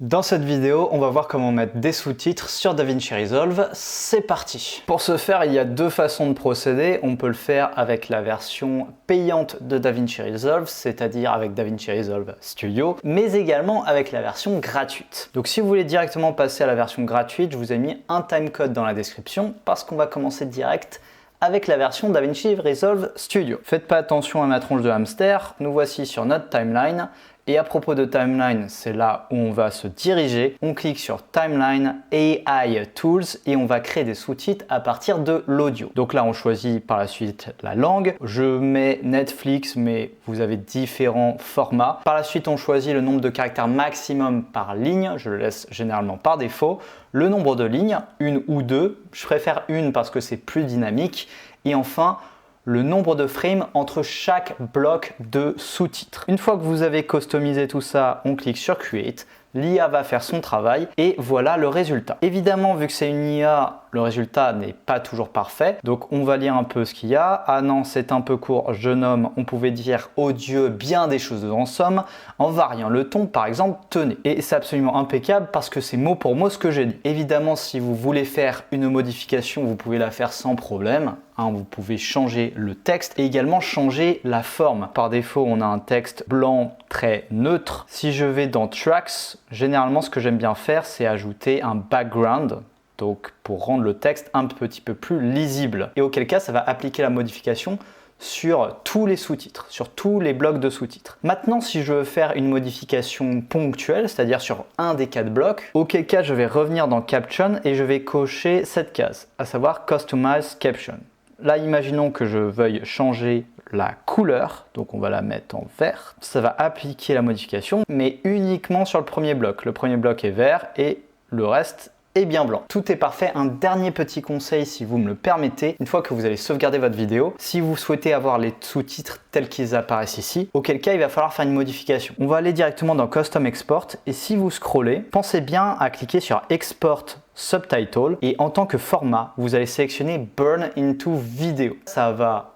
Dans cette vidéo, on va voir comment mettre des sous-titres sur DaVinci Resolve. C'est parti! Pour ce faire, il y a deux façons de procéder. On peut le faire avec la version payante de DaVinci Resolve, c'est-à-dire avec DaVinci Resolve Studio, mais également avec la version gratuite. Donc si vous voulez directement passer à la version gratuite, je vous ai mis un timecode dans la description parce qu'on va commencer direct avec la version DaVinci Resolve Studio. Faites pas attention à ma tronche de hamster, nous voici sur notre timeline. Et à propos de timeline, c'est là où on va se diriger. On clique sur Timeline AI Tools et on va créer des sous-titres à partir de l'audio. Donc là, on choisit par la suite la langue. Je mets Netflix, mais vous avez différents formats. Par la suite, on choisit le nombre de caractères maximum par ligne. Je le laisse généralement par défaut. Le nombre de lignes, une ou deux. Je préfère une parce que c'est plus dynamique. Et enfin, le nombre de frames entre chaque bloc de sous-titres. Une fois que vous avez customisé tout ça, on clique sur Create. L'IA va faire son travail et voilà le résultat. Évidemment, vu que c'est une IA, le résultat n'est pas toujours parfait. Donc on va lire un peu ce qu'il y a. Ah non, c'est un peu court, je nomme. On pouvait dire oh Dieu, bien des choses en somme, en variant le ton, par exemple, tenez. Et c'est absolument impeccable parce que c'est mot pour mot ce que j'ai dit. Évidemment, si vous voulez faire une modification, vous pouvez la faire sans problème. Vous pouvez changer le texte et également changer la forme. Par défaut, on a un texte blanc très neutre. Si je vais dans Tracks, généralement, ce que j'aime bien faire, c'est ajouter un background. Donc, pour rendre le texte un petit peu plus lisible. Et auquel cas, ça va appliquer la modification sur tous les sous-titres, sur tous les blocs de sous-titres. Maintenant, si je veux faire une modification ponctuelle, c'est-à-dire sur un des 4 blocs, auquel cas je vais revenir dans Caption et je vais cocher cette case, à savoir Customize Caption. Là, imaginons que je veuille changer la couleur, donc on va la mettre en vert. Ça va appliquer la modification, mais uniquement sur le premier bloc. Le premier bloc est vert et le reste est bien blanc. Tout est parfait. Un dernier petit conseil, si vous me le permettez, une fois que vous allez sauvegarder votre vidéo, si vous souhaitez avoir les sous-titres tels qu'ils apparaissent ici, auquel cas il va falloir faire une modification. On va aller directement dans Custom Export et si vous scrollez, pensez bien à cliquer sur Export Subtitle et en tant que format, vous allez sélectionner Burn into Video. Ça va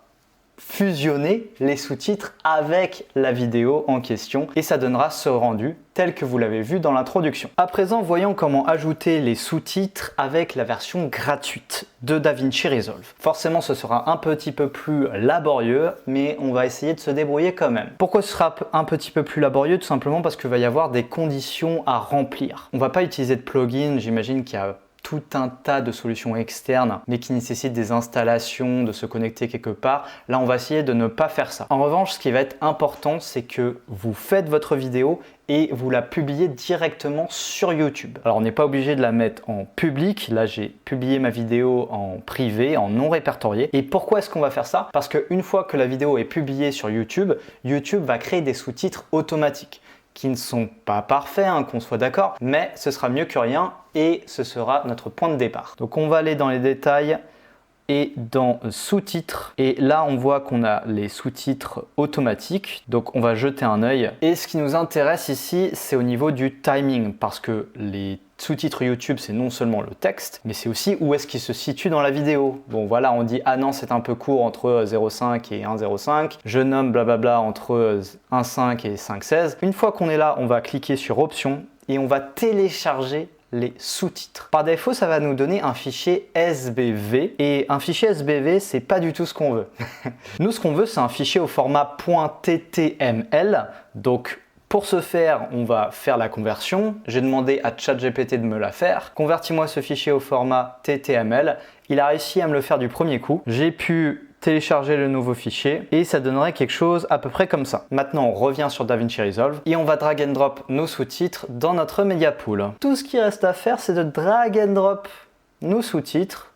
fusionner les sous-titres avec la vidéo en question et ça donnera ce rendu tel que vous l'avez vu dans l'introduction. À présent, voyons comment ajouter les sous-titres avec la version gratuite de DaVinci Resolve. Forcément, ce sera un petit peu plus laborieux, mais on va essayer de se débrouiller quand même. Pourquoi ce sera un petit peu plus laborieux? Tout simplement parce qu'il va y avoir des conditions à remplir. On ne va pas utiliser de plugin, j'imagine qu'il y a tout un tas de solutions externes mais qui nécessitent des installations, de se connecter quelque part. Là, on va essayer de ne pas faire ça. En revanche, ce qui va être important, c'est que vous faites votre vidéo et vous la publiez directement sur YouTube. Alors, on n'est pas obligé de la mettre en public. Là, j'ai publié ma vidéo en privé, en non répertorié. Et pourquoi est-ce qu'on va faire ça? Parce qu'une fois que la vidéo est publiée sur YouTube, YouTube va créer des sous-titres automatiques qui ne sont pas parfaits, qu'on soit d'accord, mais ce sera mieux que rien et ce sera notre point de départ. Donc on va aller dans les détails et dans sous-titres et là on voit qu'on a les sous-titres automatiques, donc on va jeter un œil. Et ce qui nous intéresse ici, c'est au niveau du timing parce que les sous-titres YouTube, c'est non seulement le texte, mais c'est aussi où est-ce qu'il se situe dans la vidéo. Bon voilà, on dit ah non, c'est un peu court entre 0,5 et 1,05. Je nomme blablabla entre 1,5 et 5,16. Une fois qu'on est là, on va cliquer sur Options et on va télécharger les sous-titres. Par défaut, ça va nous donner un fichier SBV et un fichier SBV, c'est pas du tout ce qu'on veut. Nous, ce qu'on veut, c'est un fichier au format .ttml. Donc pour ce faire, on va faire la conversion. J'ai demandé à ChatGPT de me la faire. Convertis-moi ce fichier au format TTML. Il a réussi à me le faire du premier coup. J'ai pu télécharger le nouveau fichier et ça donnerait quelque chose à peu près comme ça. Maintenant, on revient sur DaVinci Resolve et on va drag and drop nos sous-titres dans notre media pool. Tout ce qui reste à faire, c'est de drag and drop nos sous-titres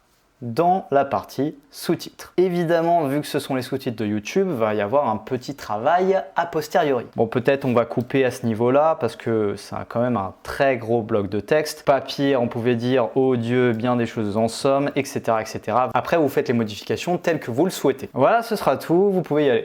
dans la partie sous-titres. Évidemment, vu que ce sont les sous-titres de YouTube, il va y avoir un petit travail a posteriori. Bon, peut-être on va couper à ce niveau-là parce que c'est quand même un très gros bloc de texte. Pas pire, on pouvait dire oh Dieu, bien des choses en somme, etc., etc. Après, vous faites les modifications telles que vous le souhaitez. Voilà, ce sera tout. Vous pouvez y aller.